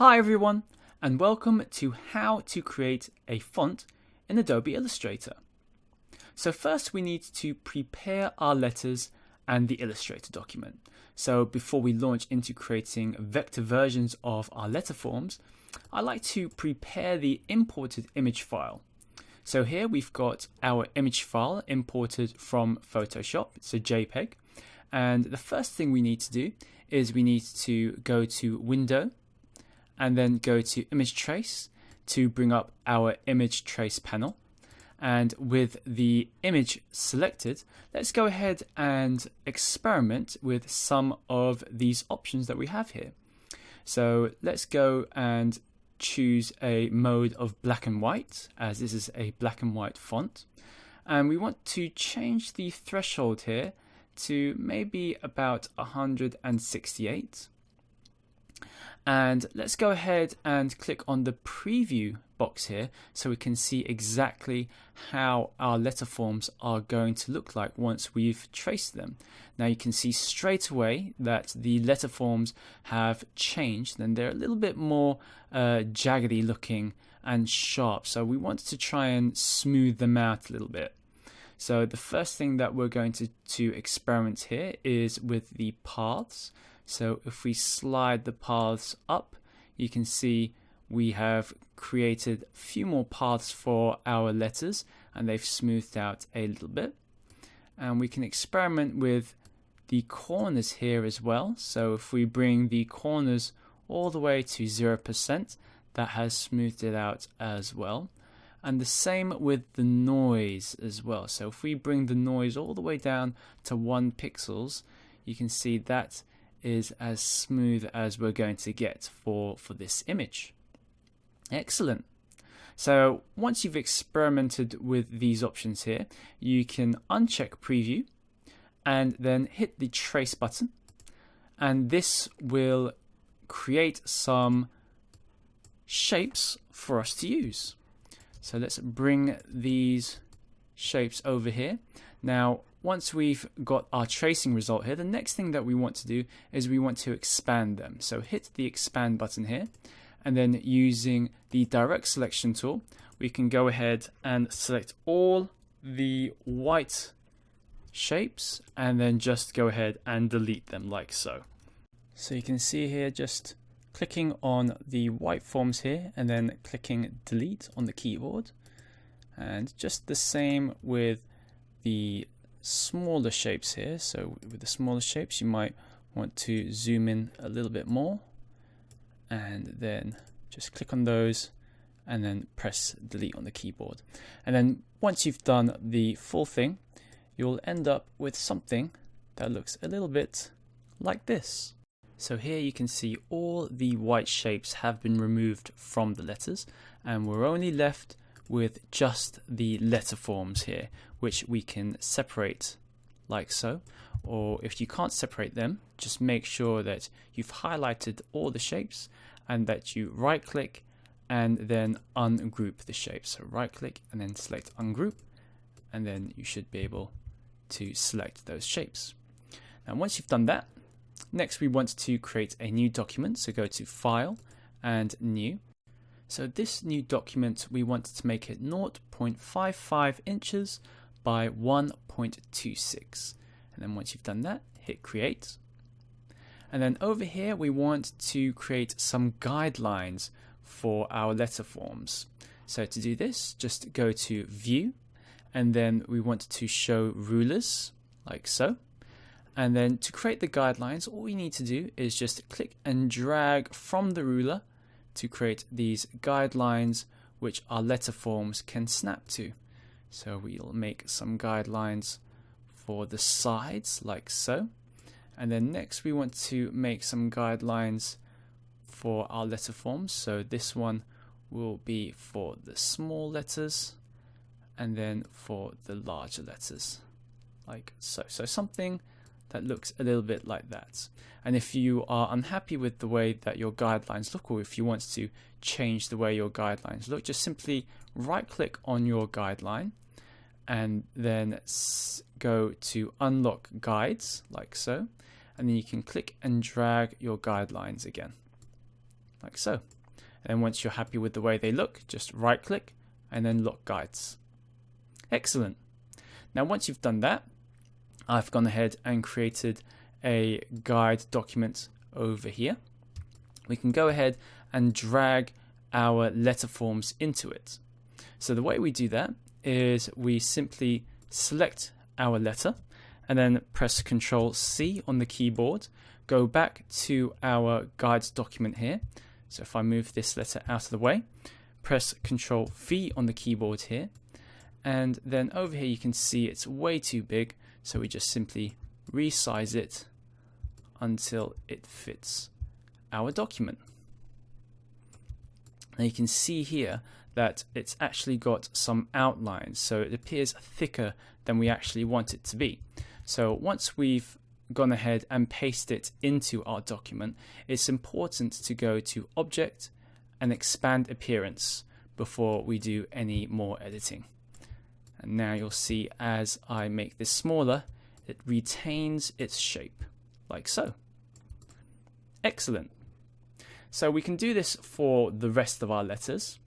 Hi everyone, and welcome to how to create a font in Adobe Illustrator. So first we need to prepare our letters and the Illustrator document. So before we launch into creating vector versions of our letter forms, I like to prepare the imported image file. So here we've got our image file imported from Photoshop, it's a JPEG. And the first thing we need to do is we need to go to Window, and then go to Image Trace to bring up our Image Trace panel. And with the image selected, let's go ahead and experiment with some of these options that we have here. So let's go and choose a mode of black and white, as this is a black and white font. And we want to change the threshold here to maybe about 168. And let's go ahead and click on the preview box here so we can see exactly how our letter forms are going to look like once we've traced them. Now you can see straight away that the letter forms have changed and they're a little bit more jaggedy looking and sharp. So we want to try and smooth them out a little bit. So the first thing that we're going to experiment here is with the paths. So if we slide the paths up, you can see we have created a few more paths for our letters and they've smoothed out a little bit. And we can experiment with the corners here as well. So if we bring the corners all the way to 0%, that has smoothed it out as well. And the same with the noise as well. So if we bring the noise all the way down to 1 pixels, you can see that is as smooth as we're going to get for this image. Excellent. So once you've experimented with these options here, you can uncheck preview and then hit the trace button, and this will create some shapes for us to use. So let's bring these shapes over here. Now once we've got our tracing result here, the next thing that we want to do is we want to expand them. So hit the expand button here, and then using the direct selection tool, we can go ahead and select all the white shapes and then just go ahead and delete them like so. So you can see here just clicking on the white forms here and then clicking delete on the keyboard, and just the same with the smaller shapes here. So with the smaller shapes you might want to zoom in a little bit more and then just click on those and then press delete on the keyboard. And then once you've done the full thing, you'll end up with something that looks a little bit like this. So here you can see all the white shapes have been removed from the letters and we're only left with just the letter forms here, which we can separate like so. Or if you can't separate them, just make sure that you've highlighted all the shapes and that you right click and then ungroup the shapes. So right click and then select ungroup, and then you should be able to select those shapes. Now once you've done that, next we want to create a new document. So go to File and New. So this new document, we want to make it 0.55 inches by 1.26. And then once you've done that, hit Create. And then over here, we want to create some guidelines for our letter forms. So to do this, just go to View, and then we want to show rulers, like so. And then to create the guidelines, all we need to do is just click and drag from the ruler to create these guidelines which our letter forms can snap to. So we'll make some guidelines for the sides like so. And then next we want to make some guidelines for our letter forms. So this one will be for the small letters and then for the larger letters like so. So something that looks a little bit like that. And if you are unhappy with the way that your guidelines look, or if you want to change the way your guidelines look, just simply right click on your guideline and then go to Unlock Guides like so, and then you can click and drag your guidelines again. like so. And once you're happy with the way they look, just right click and then lock guides. Excellent. Now once you've done that, I've gone ahead and created a guide document over here. We can go ahead and drag our letter forms into it. So the way we do that is we simply select our letter and then press Ctrl C on the keyboard, go back to our guides document here. So if I move this letter out of the way, press Ctrl V on the keyboard here, and then over here you can see it's way too big, so we just simply resize it until it fits our document. Now you can see here that it's actually got some outlines, so it appears thicker than we actually want it to be. So once we've gone ahead and pasted it into our document, it's important to go to Object and Expand Appearance before we do any more editing. And now you'll see as I make this smaller, it retains its shape, like so. Excellent. So we can do this for the rest of our letters.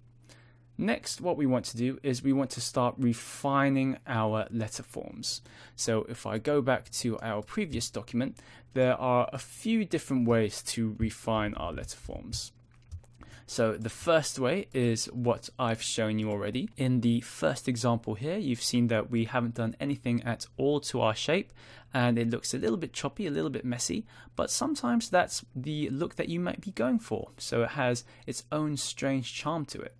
Next, what we want to do is we want to start refining our letter forms. So if I go back to our previous document, there are a few different ways to refine our letter forms. So the first way is what I've shown you already. In the first example here, you've seen that we haven't done anything at all to our shape, and it looks a little bit choppy, a little bit messy, but sometimes that's the look that you might be going for. So it has its own strange charm to it.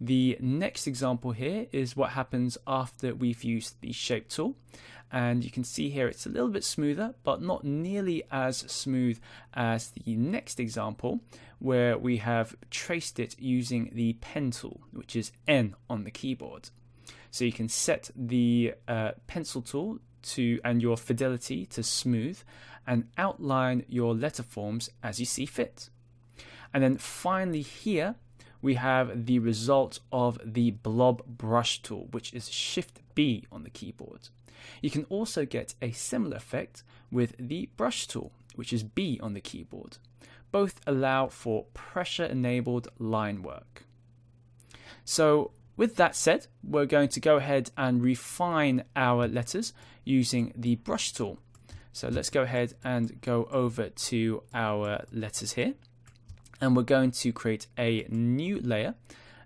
The next example here is what happens after we've used the shape tool, and you can see here it's a little bit smoother, but not nearly as smooth as the next example where we have traced it using the pen tool, which is N on the keyboard. So you can set the pencil tool to and your fidelity to smooth and outline your letter forms as you see fit. And then finally here we have the result of the blob brush tool, which is Shift B on the keyboard. You can also get a similar effect with the brush tool, which is B on the keyboard. Both allow for pressure-enabled line work. So with that said, we're going to go ahead and refine our letters using the brush tool. So let's go ahead and go over to our letters here. And we're going to create a new layer,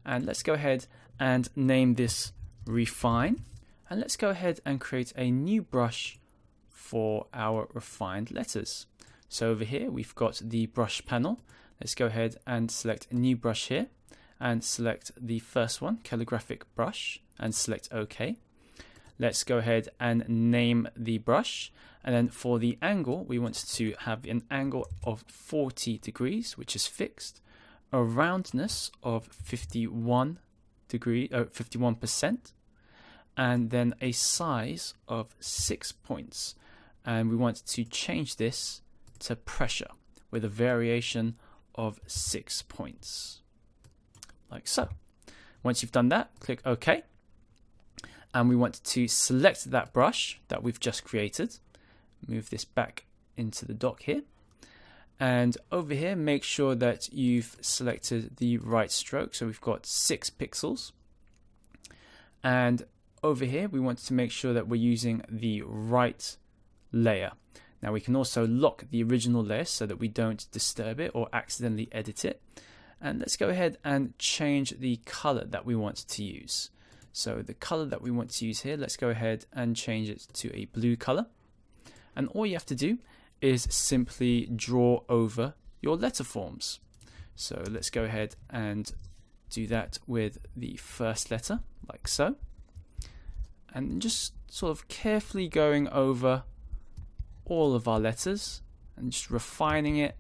and let's go ahead and name this Refine, and let's go ahead and create a new brush for our refined letters. So over here we've got the brush panel. Let's go ahead and select a new brush here and select the first one, calligraphic brush, and select OK. Let's go ahead and name the brush, and then for the angle we want to have an angle of 40 degrees, which is fixed, a roundness of 51%, and then a size of 6 points, and we want to change this to pressure with a variation of 6 points, like so. Once you've done that, click OK. And we want to select that brush that we've just created. Move this back into the dock here. And over here, make sure that you've selected the right stroke. So we've got 6 pixels. And over here, we want to make sure that we're using the right layer. Now we can also lock the original layer so that we don't disturb it or accidentally edit it. And let's go ahead and change the color that we want to use. So the color that we want to use here, let's go ahead and change it to a blue color. And all you have to do is simply draw over your letter forms. So let's go ahead and do that with the first letter, like so. And just sort of carefully going over all of our letters and just refining it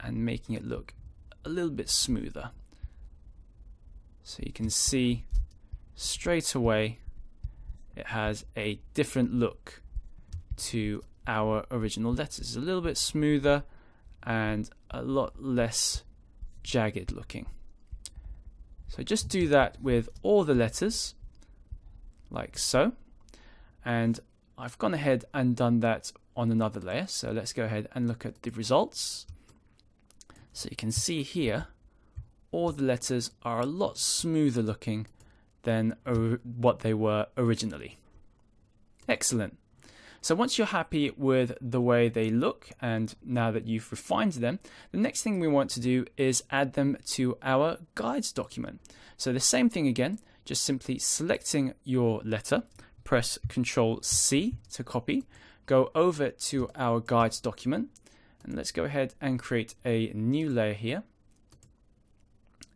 and making it look a little bit smoother. So you can see straight away it has a different look to our original letters. It's a little bit smoother and a lot less jagged looking. So just do that with all the letters, like so. And I've gone ahead and done that on another layer. So let's go ahead and look at the results. So you can see here, all the letters are a lot smoother looking than what they were originally. Excellent. So once you're happy with the way they look, and now that you've refined them, the next thing we want to do is add them to our guides document. So the same thing again, just simply selecting your letter, press Ctrl C to copy, go over to our guides document, and let's go ahead and create a new layer here.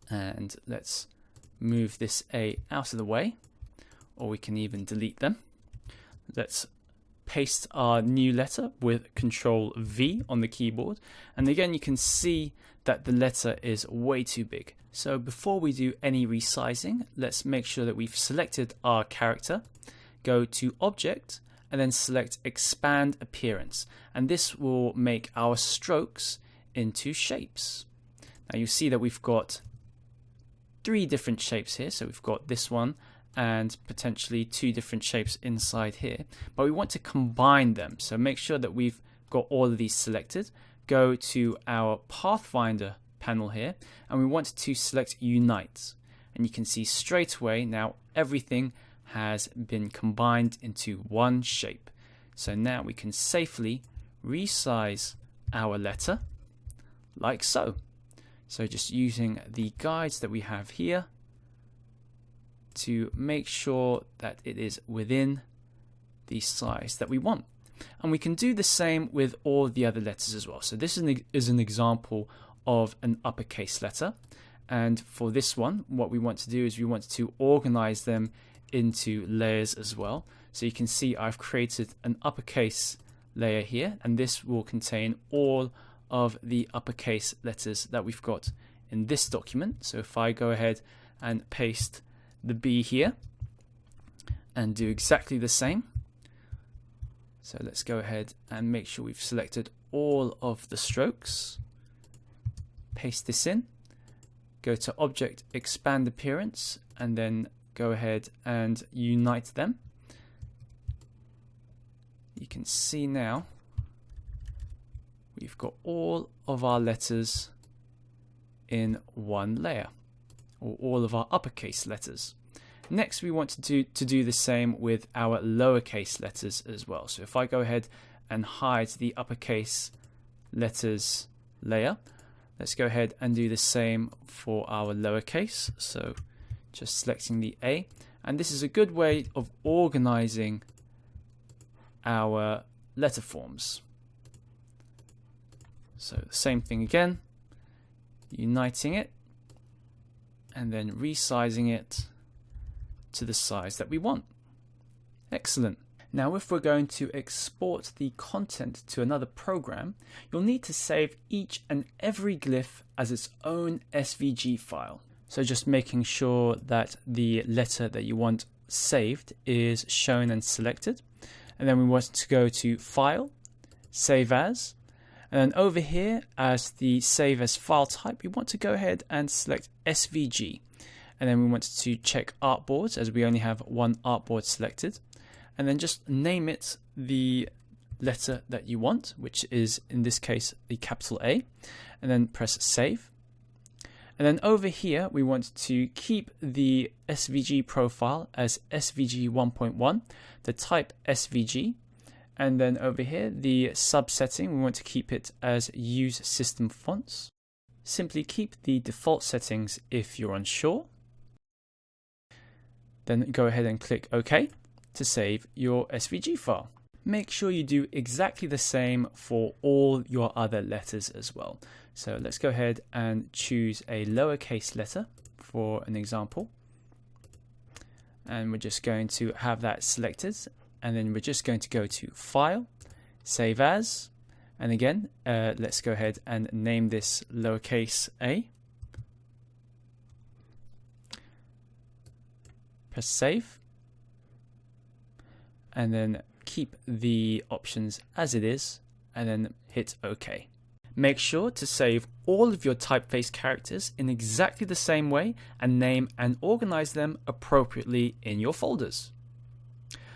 And let's move this A out of the way, or we can even delete them. Let's paste our new letter with Ctrl V on the keyboard, and again you can see that the letter is way too big. So before we do any resizing, let's make sure that we've selected our character, go to Object, and then select Expand Appearance, and this will make our strokes into shapes. Now you see that we've got 3 different shapes here, so we've got this one and potentially 2 different shapes inside here, but we want to combine them. So make sure that we've got all of these selected, go to our Pathfinder panel here, and we want to select Unite, and you can see straight away now everything has been combined into one shape. So now we can safely resize our letter like so. So just using the guides that we have here to make sure that it is within the size that we want. And we can do the same with all the other letters as well. So this is an example of an uppercase letter. And for this one, what we want to do is we want to organize them into layers as well. So you can see I've created an uppercase layer here, and this will contain all of the uppercase letters that we've got in this document. So if I go ahead and paste the B here and do exactly the same. So let's go ahead and make sure we've selected all of the strokes. Paste this in, go to Object, Expand Appearance, and then go ahead and unite them. You can see now we've got all of our letters in one layer, or all of our uppercase letters. Next, we want to do the same with our lowercase letters as well. So if I go ahead and hide the uppercase letters layer, let's go ahead and do the same for our lowercase. So just selecting the A, and this is a good way of organizing our letter forms. So the same thing again, uniting it and then resizing it to the size that we want. Excellent. Now if we're going to export the content to another program, you'll need to save each and every glyph as its own SVG file. So just making sure that the letter that you want saved is shown and selected. And then we want to go to File, Save As. And then over here, as the Save As file type, we want to go ahead and select SVG. And then we want to check artboards, as we only have one artboard selected. And then just name it the letter that you want, which is in this case the capital A. And then press Save. And then over here, we want to keep the SVG profile as SVG 1.1, the type SVG. And then over here, the subsetting, we want to keep it as Use System Fonts. Simply keep the default settings if you're unsure. Then go ahead and click OK to save your SVG file. Make sure you do exactly the same for all your other letters as well. So let's go ahead and choose a lowercase letter for an example. And we're just going to have that selected. And then we're just going to go to File, Save As. And again, let's go ahead and name this lowercase a. Press Save. And then keep the options as it is, and then hit OK. Make sure to save all of your typeface characters in exactly the same way and name and organize them appropriately in your folders.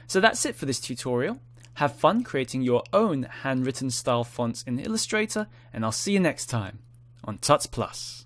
So that's it for this tutorial. Have fun creating your own handwritten style fonts in Illustrator, and I'll see you next time on Tuts Plus.